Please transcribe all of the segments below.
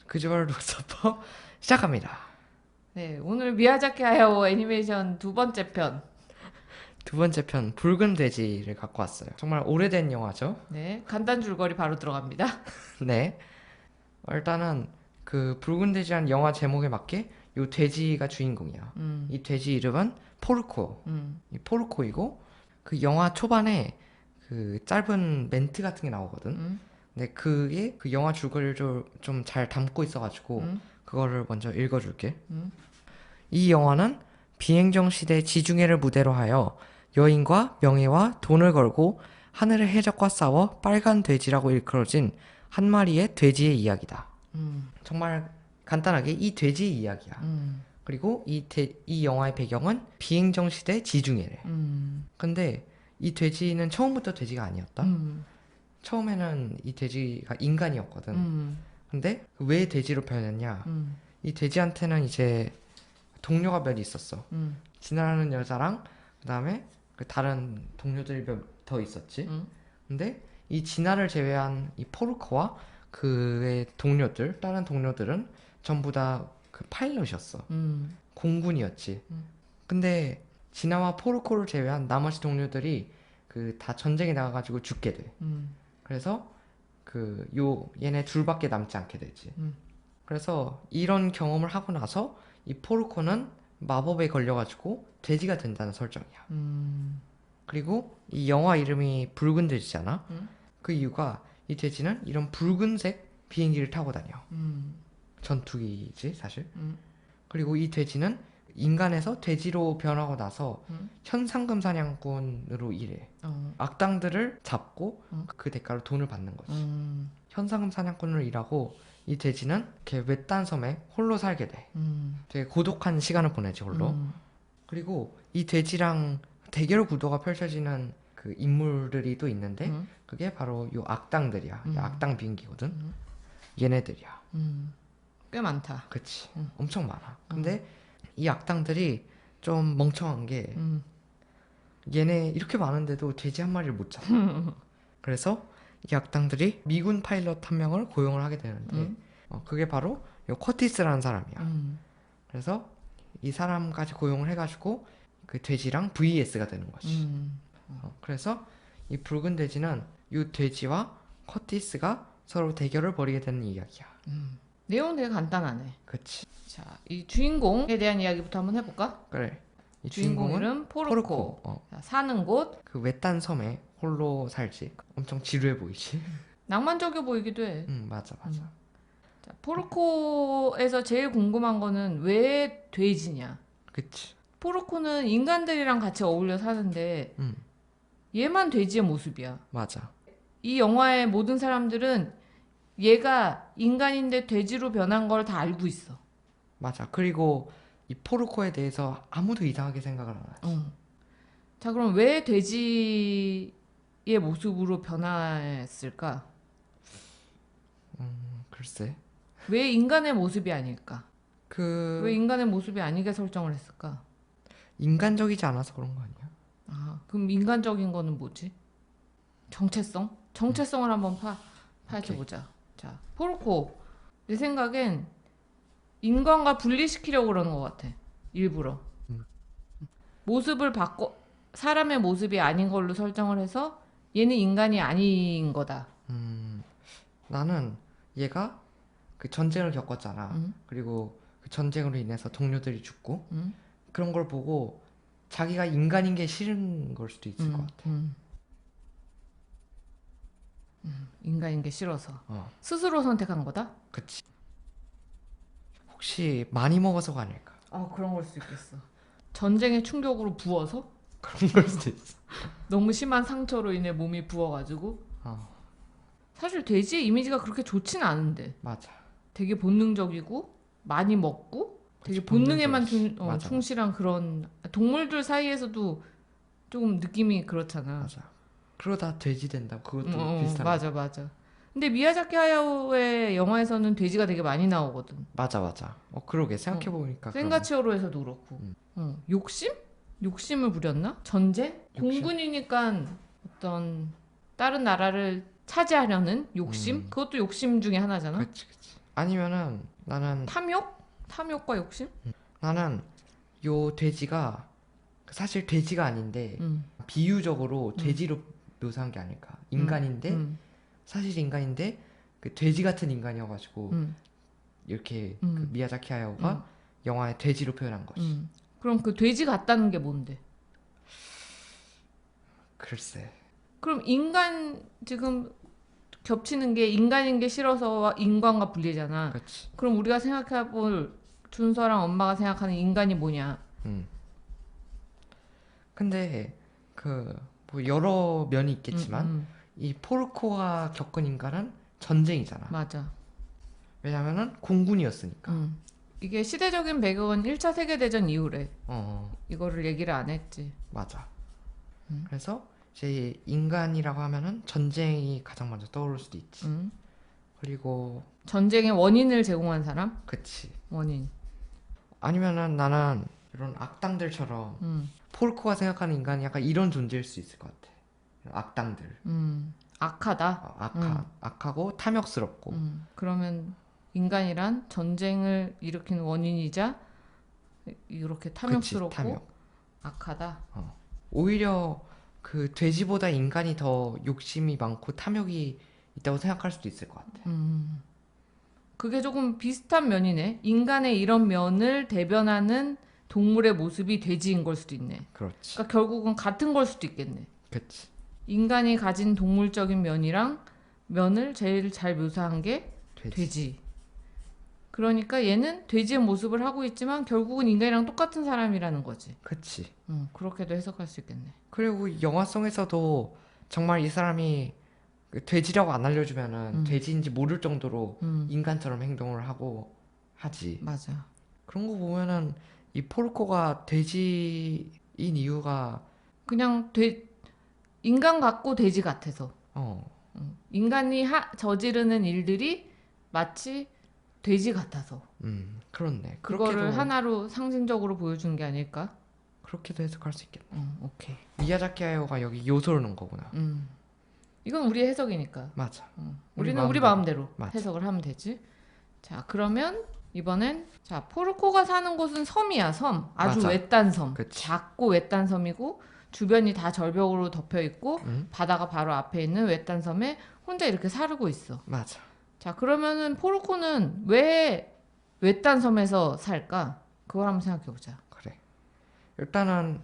그즈와르 루서퍼 시작합니다. 네, 오늘 미야자키 하야오 애니메이션 두 번째 편. 두 번째 편 붉은 돼지를 갖고 왔어요. 정말 오래된 영화죠. 네, 간단 줄거리 바로 들어갑니다. 네. 일단은 그 붉은 돼지라는 영화 제목에 맞게 요 돼지가 주인공이야. 이 돼지 이름은 포르코. 이 포르코이고 그 영화 초반에 그 짧은 멘트 같은 게 나오거든. 근데 그게 그 영화 줄거리를 좀 잘 담고 있어가지고 그거를 먼저 읽어줄게. 이 영화는 비행정 시대 지중해를 무대로 하여 여인과 명예와 돈을 걸고 하늘의 해적과 싸워 빨간 돼지라고 일컬어진 한 마리의 돼지의 이야기다. 정말 간단하게 이 돼지의 이야기야. 그리고 이 영화의 배경은 비행정 시대 지중해래. 근데 이 돼지는 처음부터 돼지가 아니었다. 처음에는 이 돼지가 인간이었거든. 근데 왜 돼지로 변했냐? 이 돼지한테는 이제 동료가 몇 있었어. 진아라는 여자랑 그다음에 그 다른 동료들이 몇 더 있었지. 근데 이 진아를 제외한 이 포르코와 그의 동료들, 다른 동료들은 전부 다 그 파일럿이었어. 공군이었지. 근데 진아와 포르코를 제외한 나머지 동료들이 그 다 전쟁에 나가가지고 죽게 돼. 그래서 얘네 둘밖에 남지 않게 되지. 그래서 이런 경험을 하고 나서 이 포르코는 마법에 걸려가지고 돼지가 된다는 설정이야. 그리고 이 영화 이름이 붉은 돼지잖아. 그 이유가 이 돼지는 이런 붉은색 비행기를 타고 다녀. 전투기지 사실. 그리고 이 돼지는 인간에서 돼지로 변하고 나서 현상금 사냥꾼으로 일해. 악당들을 잡고 그 대가로 돈을 받는 거지. 현상금 사냥꾼으로 일하고 이 돼지는 이렇게 외딴 섬에 홀로 살게 돼. 되게 고독한 시간을 보내지 홀로. 그리고 이 돼지랑 대결 구도가 펼쳐지는 그 인물들이 또 있는데 그게 바로 요 악당들이야. 이 악당 비행기거든. 얘네들이야. 꽤 많다. 그치. 엄청 많아. 근데 이 악당들이 좀 멍청한 게 얘네 이렇게 많은데도 돼지 한 마리를 못 잡아. 그래서 이 악당들이 미군 파일럿 한 명을 고용을 하게 되는데 그게 바로 요 커티스라는 사람이야. 그래서 이 사람까지 고용을 해가지고 그 돼지랑 VS가 되는 거지. 그래서 이 붉은 돼지는 이 돼지와 커티스가 서로 대결을 벌이게 되는 이야기야. 내용은 되게 간단하네. 그치. 자, 이 주인공에 대한 이야기부터 한번 해볼까? 그래. 이 주인공 주인공은 이름 포르코. 자, 사는 곳 그 외딴 섬에 홀로 살지. 엄청 지루해 보이지. 낭만적이어 보이기도 해. 맞아. 자, 포르코에서 제일 궁금한 거는 왜 돼지냐? 그치. 포르코는 인간들이랑 같이 어울려 사는데 얘만 돼지의 모습이야. 맞아. 이 영화의 모든 사람들은 얘가 인간인데 돼지로 변한 걸 다 알고 있어. 맞아. 그리고 이 포르코에 대해서 아무도 이상하게 생각을 안 하지. 자, 그럼 왜 돼지의 모습으로 변했을까? 글쎄. 왜 인간의 모습이 아닐까? 왜 그 인간의 모습이 아니게 설정을 했을까? 인간적이지 않아서 그런 거 아니야? 아, 그럼 인간적인 거는 뭐지? 정체성? 정체성을 한번 파헤쳐보자. 자, 포르코. 내 생각엔 인간과 분리시키려고 그러는 것 같아. 일부러. 모습을 바꿔, 사람의 모습이 아닌 걸로 설정을 해서 얘는 인간이 아닌 거다. 나는 얘가 그 전쟁을 겪었잖아. 그리고 그 전쟁으로 인해서 동료들이 죽고 그런 걸 보고 자기가 인간인 게 싫은 걸 수도 있을 것 같아. 인간인 게 싫어서. 어, 스스로 선택한 거다? 그치. 혹시 많이 먹어서가 아닐까? 그런 걸 수 있겠어. 전쟁의 충격으로 부어서? 그런 걸 수도 있어. 너무 심한 상처로 인해 몸이 부어가지고? 사실 돼지의 이미지가 그렇게 좋진 않은데. 맞아. 되게 본능적이고 많이 먹고 되게 그치, 본능에만 맞아. 충실한 그런 동물들 사이에서도 조금 느낌이 그렇잖아. 맞아. 그러다 돼지 된다. 그것도 비슷한 거. 맞아. 근데 미야자키 하야오의 영화에서는 돼지가 되게 많이 나오거든. 맞아. 그러게 생각해보니까 그러네. 센가치오로에서도 그렇고. 욕심? 욕심을 부렸나? 전쟁? 욕심? 공군이니까 어떤 다른 나라를 차지하려는 욕심? 그것도 욕심 중에 하나잖아. 그치. 아니면은 나는 탐욕? 탐욕과 욕심? 나는 요 돼지가 사실 돼지가 아닌데 비유적으로 돼지로 묘사한 게 아닐까. 인간인데 사실 인간인데 그 돼지 같은 인간이어가지고 이렇게 그 미야자키 하야오가 영화에 돼지로 표현한 거지. 그럼 그 돼지 같다는 게 뭔데? 글쎄. 그럼 인간 지금 겹치는 게 인간인 게 싫어서 인간과 분리잖아. 그렇지. 그럼 우리가 생각해볼 준서랑 엄마가 생각하는 인간이 뭐냐? 근데 그 뭐 여러 면이 있겠지만 이 포르코가 겪은 인간은 전쟁이잖아. 맞아. 왜냐면은 공군이었으니까. 이게 시대적인 배경은 1차 세계대전 이후래. 어, 이거를 얘기를 안 했지. 맞아. 그래서 이제 인간이라고 하면은 전쟁이 가장 먼저 떠오를 수도 있지. 그리고 전쟁의 원인을 제공한 사람? 그치. 원인. 아니면은 나는 이런 악당들처럼 포르코가 생각하는 인간이 약간 이런 존재일 수 있을 것 같아. 악당들. 악하다. 악하고 탐욕스럽고. 그러면 인간이란 전쟁을 일으키는 원인이자 이렇게 탐욕스럽고 그치, 탐욕. 악하다. 오히려 그 돼지보다 인간이 더 욕심이 많고 탐욕이 있다고 생각할 수도 있을 것 같아. 그게 조금 비슷한 면이네. 인간의 이런 면을 대변하는 동물의 모습이 돼지인 걸 수도 있네. 그렇지. 그러니까 결국은 같은 걸 수도 있겠네. 그치. 인간이 가진 동물적인 면을 제일 잘 묘사한 게 돼지. 그러니까 얘는 돼지의 모습을 하고 있지만 결국은 인간이랑 똑같은 사람이라는 거지. 그치. 그렇게도 해석할 수 있겠네. 그리고 영화성에서도 정말 이 사람이 그 돼지라고 안 알려주면은 돼지인지 모를 정도로 인간처럼 행동을 하고 하지. 맞아. 그런 거 보면은 이 포르코가 돼지인 이유가 그냥 인간 같고 돼지 같아서. 어 인간이 저지르는 일들이 마치 돼지 같아서. 그렇네. 그거를 하나로 상징적으로 보여준 게 아닐까? 그렇게도 해석할 수 있겠네. 오케이. 미야자키 하야오가 여기 요소를 넣은 거구나. 이건 우리의 해석이니까. 맞아. 우리는 우리 마음대로 맞아. 해석을 하면 되지. 자, 그러면 이번엔 자 포르코가 사는 곳은 섬이야, 섬. 아주 맞아. 외딴 섬. 그치. 작고 외딴 섬이고 주변이 다 절벽으로 덮여 있고 응? 바다가 바로 앞에 있는 외딴 섬에 혼자 이렇게 살고 있어. 맞아. 자, 그러면은 포르코는 왜 외딴 섬에서 살까? 그걸 한번 생각해 보자. 그래. 일단은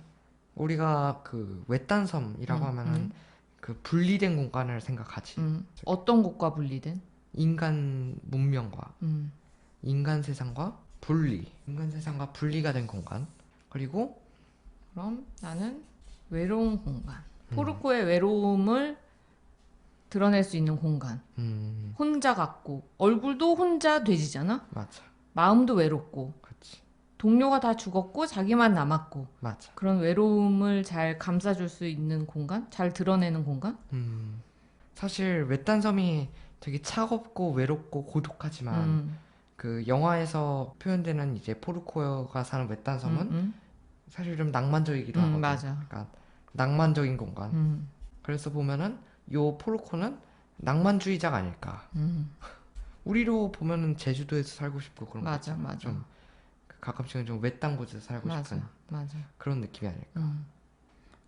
우리가 그 외딴 섬이라고 하면은 그 분리된 공간을 생각하지. 어떤 곳과 분리된? 인간 문명과 음, 인간 세상과 인간 세상과 분리가 된 공간. 그리고 그럼 나는 외로운 공간. 포르코의 외로움을 드러낼 수 있는 공간. 혼자 같고 얼굴도 혼자 돼지잖아. 맞아. 마음도 외롭고 그렇지. 동료가 다 죽었고 자기만 남았고 맞아. 그런 외로움을 잘 감싸줄 수 있는 공간, 잘 드러내는 공간. 사실 외딴 섬이 되게 차갑고 외롭고 고독하지만 그 영화에서 표현되는 이제 포르코가 사는 외딴 섬은 사실 좀 낭만적이기도 하거든. 맞아. 그러니까 낭만적인 공간. 그래서 보면은 요 포르코는 낭만주의자가 아닐까. 우리로 보면은 제주도에서 살고 싶고 그런 거 맞아, 있잖아. 맞아. 좀 가끔씩은 좀 외딴 곳에서 살고 싶은 맞아. 그런 느낌이 아닐까.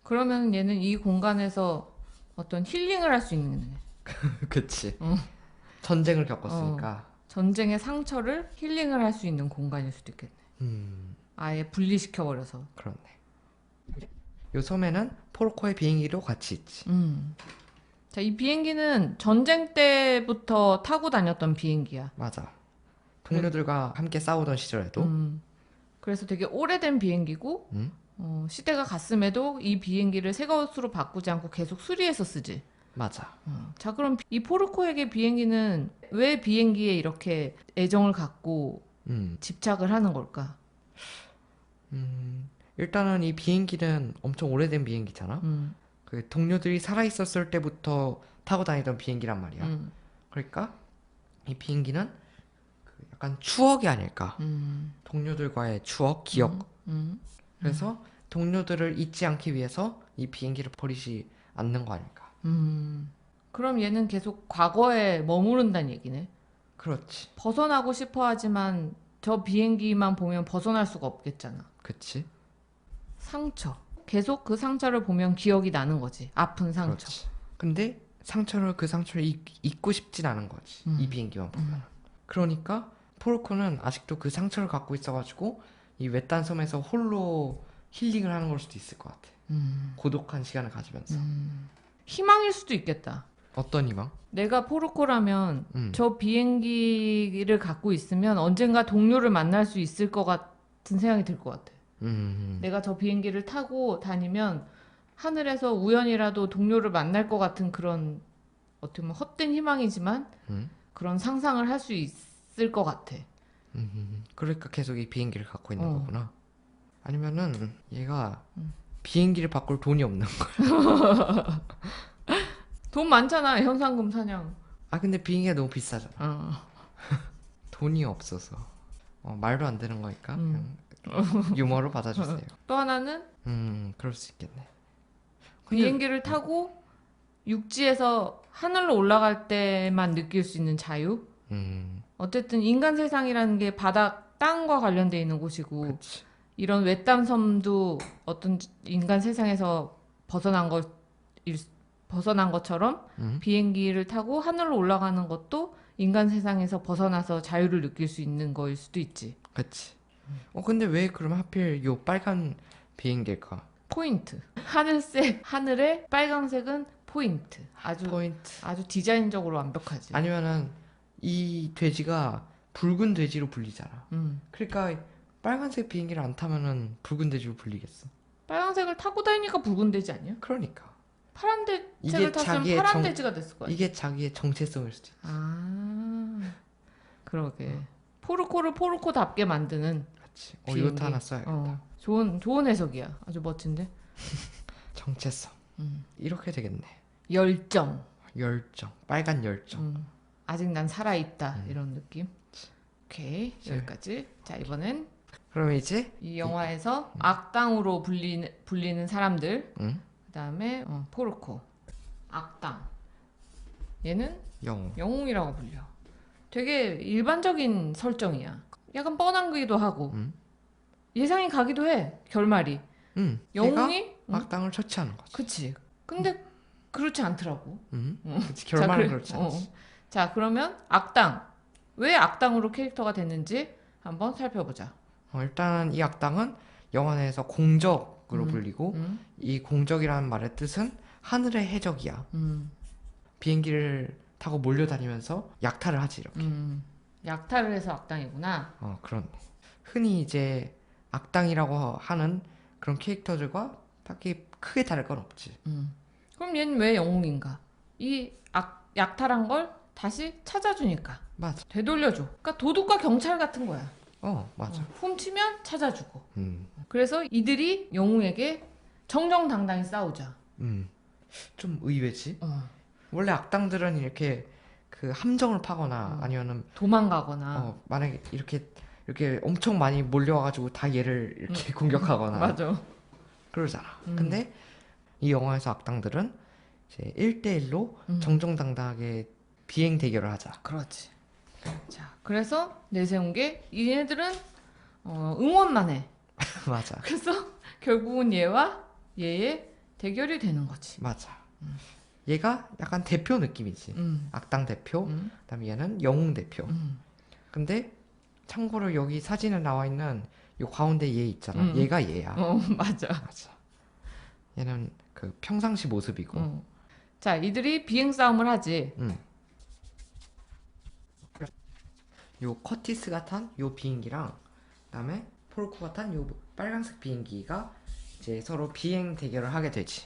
그러면 얘는 이 공간에서 어떤 힐링을 할 수 있는 애. 그치. 전쟁을 겪었으니까. 전쟁의 상처를 힐링을 할 수 있는 공간일 수도 있겠네. 아예 분리시켜버려서. 그렇네. 요 섬에는 포르코의 비행기도 같이 있지. 자, 이 비행기는 전쟁 때부터 타고 다녔던 비행기야. 맞아. 동료들과 함께 싸우던 시절에도. 그래서 되게 오래된 비행기고, 시대가 갔음에도 이 비행기를 새 것으로 바꾸지 않고 계속 수리해서 쓰지. 맞아. 자, 그럼 이 포르코에게 비행기는 왜 비행기에 이렇게 애정을 갖고 집착을 하는 걸까? 일단은 이 비행기는 엄청 오래된 비행기잖아. 그 동료들이 살아있었을 때부터 타고 다니던 비행기란 말이야. 그러니까 이 비행기는 그 약간 추억이 아닐까. 동료들과의 추억, 기억. 그래서 동료들을 잊지 않기 위해서 이 비행기를 버리지 않는 거 아닐까. 그럼 얘는 계속 과거에 머무른다는 얘기네. 그렇지. 벗어나고 싶어 하지만 저 비행기만 보면 벗어날 수가 없겠잖아. 그치? 상처. 계속 그 상처를 보면 기억이 나는 거지. 아픈 상처. 그렇지. 근데 그 상처를 잊고 싶진 않은 거지. 이 비행기만 보면. 그러니까 포르코는 아직도 그 상처를 갖고 있어가지고 이 외딴 섬에서 홀로 힐링을 하는 걸 수도 있을 것 같아. 고독한 시간을 가지면서. 희망일 수도 있겠다. 어떤 희망? 내가 포르코라면 저 비행기를 갖고 있으면 언젠가 동료를 만날 수 있을 것 같은 생각이 들 것 같아. 내가 저 비행기를 타고 다니면 하늘에서 우연이라도 동료를 만날 것 같은 그런 어떻게 보면 헛된 희망이지만 그런 상상을 할 수 있을 것 같아. 그러니까 계속 이 비행기를 갖고 있는 거구나. 아니면은 얘가 비행기를 바꿀 돈이 없는 거야. 돈 많잖아, 현상금 사냥. 아 근데 비행기가 너무 비싸잖아. 돈이 없어서. 말도 안 되는 거니까 그냥 유머로 받아주세요. 또 하나는 그럴 수 있겠네. 비행기를 타고 육지에서 하늘로 올라갈 때만 느낄 수 있는 자유? 어쨌든 인간 세상이라는 게 바닥, 땅과 관련돼 있는 곳이고 그치. 이런 외딴 섬도 어떤 인간 세상에서 벗어난 것처럼 비행기를 타고 하늘로 올라가는 것도 인간 세상에서 벗어나서 자유를 느낄 수 있는 거일 수도 있지. 그치. 근데 왜 그러면 하필 요 빨간 비행기일까? 포인트. 하늘의 빨강색은 포인트. 포인트. 아주 디자인적으로 완벽하지. 아니면은 이 돼지가 붉은 돼지로 불리잖아. 그러니까 빨간색 비행기를 안 타면은 붉은 돼지로 불리겠어. 빨강색을 타고 다니니까 붉은 돼지 아니야? 그러니까. 파란 색을 탔으면 파란 돼지가 됐을 거야. 이게 자기의 정체성일 수도 있지. 그러게. 포르코를 포르코답게 만드는. 그치. 이것도 하나 써야겠다. 좋은 해석이야. 아주 멋진데. 정체성. 이렇게 되겠네. 열정. 빨간 열정. 아직 난 살아있다. 이런 느낌. 오케이. 여기까지. 자, 이번엔 그러면 이제 이 영화에서 악당으로 불리는 사람들. 그다음에 포르코. 악당. 얘는 영웅이라고 불려. 되게 일반적인 설정이야. 약간 뻔한 거기도 하고. 예상이 가기도 해. 결말이. 영웅이 악당을 처치하는 거지. 그치. 근데 그렇지 않더라고. 그치. 결말은 그렇지 않지. 자, 그러면 악당. 왜 악당으로 캐릭터가 됐는지 한번 살펴보자. 일단 이 악당은 영화 내에서 공적으로 불리고 이 공적이라는 말의 뜻은 하늘의 해적이야. 비행기를 타고 몰려다니면서 약탈을 하지 이렇게. 약탈을 해서 악당이구나. 그렇네. 흔히 이제 악당이라고 하는 그런 캐릭터들과 딱히 크게 다를 건 없지. 그럼 얘는 왜 영웅인가? 이 약탈한 걸 다시 찾아주니까. 맞아. 되돌려줘. 그러니까 도둑과 경찰 같은 거야. 맞아. 훔치면 찾아주고. 그래서 이들이 영웅에게 정정당당히 싸우자. 좀 의외지. 원래 악당들은 이렇게 그 함정을 파거나 아니면은 도망가거나. 만약에 이렇게 엄청 많이 몰려와가지고 다 얘를 이렇게 공격하거나. 맞아. 그러잖아. 근데 이 영화에서 악당들은 이제 1대1로 정정당당하게 비행 대결을 하자. 그렇지. 자, 그래서 내세운 게 얘네들은 응원만 해. 맞아. 그래서 결국은 얘와 얘의 대결이 되는 거지. 맞아. 얘가 약간 대표 느낌이지. 악당 대표. 그다음에 얘는 영웅 대표. 근데 참고로 여기 사진에 나와 있는 요 가운데 얘 있잖아. 얘가 얘야. 맞아. 얘는 그 평상시 모습이고. 자, 이들이 비행 싸움을 하지. 요 커티스가 탄 요 비행기랑 그다음에 포르코가 탄 요 빨간색 비행기가 이제 서로 비행 대결을 하게 되지.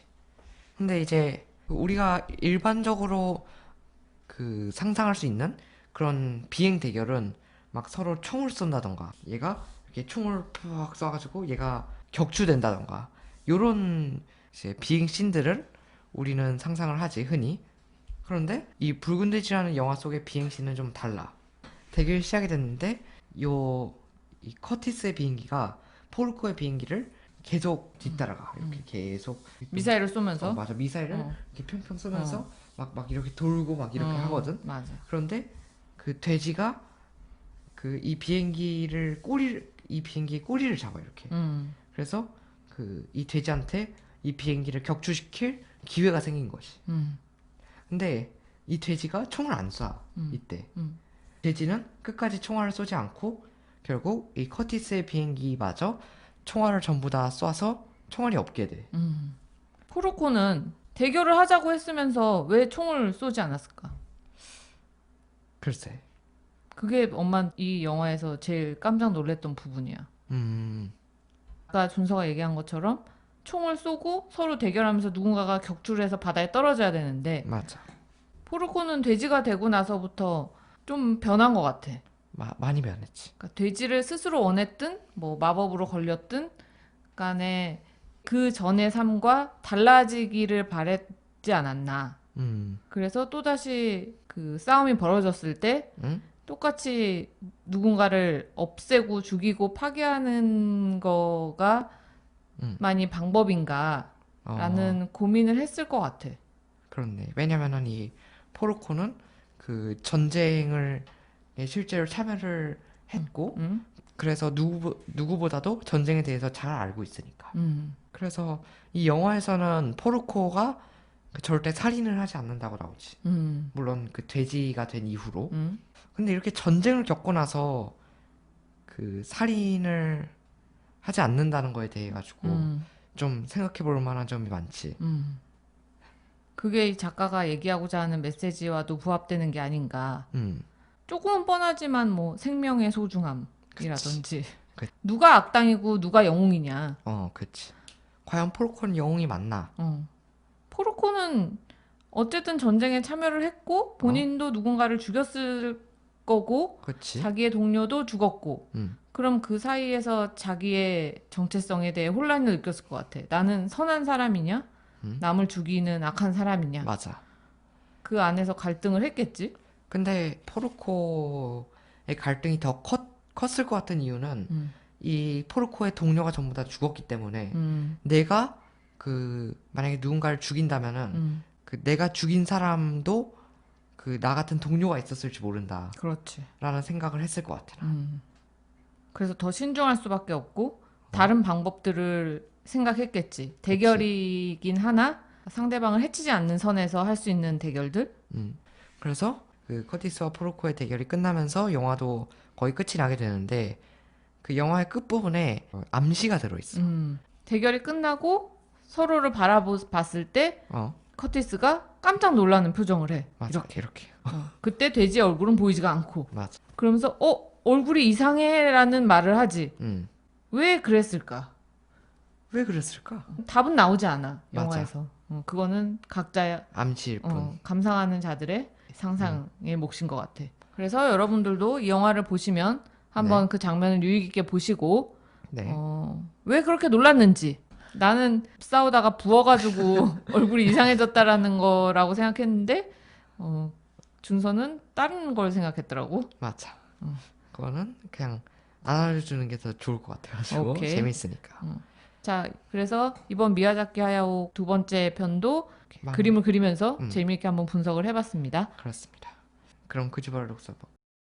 근데 이제 우리가 일반적으로 그 상상할 수 있는 그런 비행 대결은 막 서로 총을 쏜다던가 얘가 이렇게 총을 푹 쏴가지고 얘가 격추된다던가 요런 이제 비행 씬들을 우리는 상상을 하지 흔히. 그런데 이 붉은 돼지라는 영화 속의 비행 씬은 좀 달라. 대결이 시작이 됐는데 이 커티스의 비행기가 포르코의 비행기를 계속 뒤따라가. 이렇게 계속 미사일을 쏘면서. 맞아. 미사일을 이렇게 평평 쏘면서 막 이렇게 돌고 막 이렇게 하거든. 맞아. 그런데 그 돼지가 그 이 비행기의 꼬리를 잡아 이렇게. 그래서 그 이 돼지한테 이 비행기를 격추시킬 기회가 생긴 것이. 근데 이 돼지가 총을 안 쏴. 이때 돼지는 끝까지 총알을 쏘지 않고 결국 이 커티스의 비행기마저 총알을 전부 다 쏴서 총알이 없게 돼. 포르코는 대결을 하자고 했으면서 왜 총을 쏘지 않았을까? 글쎄. 그게 엄마 이 영화에서 제일 깜짝 놀랐던 부분이야. 아까 준서가 얘기한 것처럼 총을 쏘고 서로 대결하면서 누군가가 격추를 해서 바다에 떨어져야 되는데 맞아. 포르코는 돼지가 되고 나서부터 좀 변한 것 같아. 많이 변했지. 그러니까 돼지를 스스로 원했든 뭐 마법으로 걸렸든 간에 그 전의 삶과 달라지기를 바랬지 않았나. 그래서 또다시 그 싸움이 벌어졌을 때 응? 똑같이 누군가를 없애고 죽이고 파괴하는 거가 많이 방법인가라는 고민을 했을 것 같아. 그렇네. 왜냐면은 이 포르코는 그 전쟁을 실제로 참여를 했고 그래서 누구보다도 전쟁에 대해서 잘 알고 있으니까. 그래서 이 영화에서는 포르코가 그 절대 살인을 하지 않는다고 나오지. 물론 그 돼지가 된 이후로. 근데 이렇게 전쟁을 겪고 나서 그 살인을 하지 않는다는 거에 대해 가지고 좀 생각해 볼 만한 점이 많지. 그게 이 작가가 얘기하고자 하는 메시지와도 부합되는 게 아닌가. 조금은 뻔하지만 뭐 생명의 소중함이라든지 누가 악당이고 누가 영웅이냐. 그치. 과연 포르코는 영웅이 맞나? 포르코는 어쨌든 전쟁에 참여를 했고 본인도 누군가를 죽였을 거고 그치. 자기의 동료도 죽었고 그럼 그 사이에서 자기의 정체성에 대해 혼란을 느꼈을 것 같아. 나는 선한 사람이냐? 남을 죽이는 악한 사람이냐? 맞아. 그 안에서 갈등을 했겠지? 근데 포르코의 갈등이 더 컸을 것 같은 이유는 이 포르코의 동료가 전부 다 죽었기 때문에 내가 그 만약에 누군가를 죽인다면은 그 내가 죽인 사람도 그 나 같은 동료가 있었을지 모른다. 그렇지. 라는 생각을 했을 것 같아. 그래서 더 신중할 수밖에 없고 다른 방법들을 생각했겠지. 대결이긴 하나 상대방을 해치지 않는 선에서 할 수 있는 대결들. 그래서 그 커티스와 포르코의 대결이 끝나면서 영화도 거의 끝이 나게 되는데 그 영화의 끝부분에 암시가 들어있어. 대결이 끝나고 서로를 바라봤을 때 어, 커티스가 깜짝 놀라는 표정을 해. 맞아. 이렇게. 그때 돼지의 얼굴은 보이지가 않고. 맞아. 그러면서 얼굴이 이상해라는 말을 하지. 음. 왜 그랬을까? 왜 그랬을까? 답은 나오지 않아. 맞아. 영화에서. 그거는 각자의 암시일 뿐. 감상하는 자들의 상상의 몫인 것 같아. 그래서 여러분들도 이 영화를 보시면 한번 그 장면을 유의 깊게 보시고 네. 왜 그렇게 놀랐는지. 나는 싸우다가 부어가지고 얼굴이 이상해졌다라는 거라고 생각했는데 준서는 다른 걸 생각했더라고. 맞아. 그거는 그냥 안 알려주는 게 더 좋을 것 같아가지고 오케이. 재밌으니까. 자, 그래서 이번 미야자키 하야오 두 번째 편도 많은- 그림을 그리면서 재미있게 한번 분석을 해봤습니다. 그렇습니다. 그럼 그 주발록서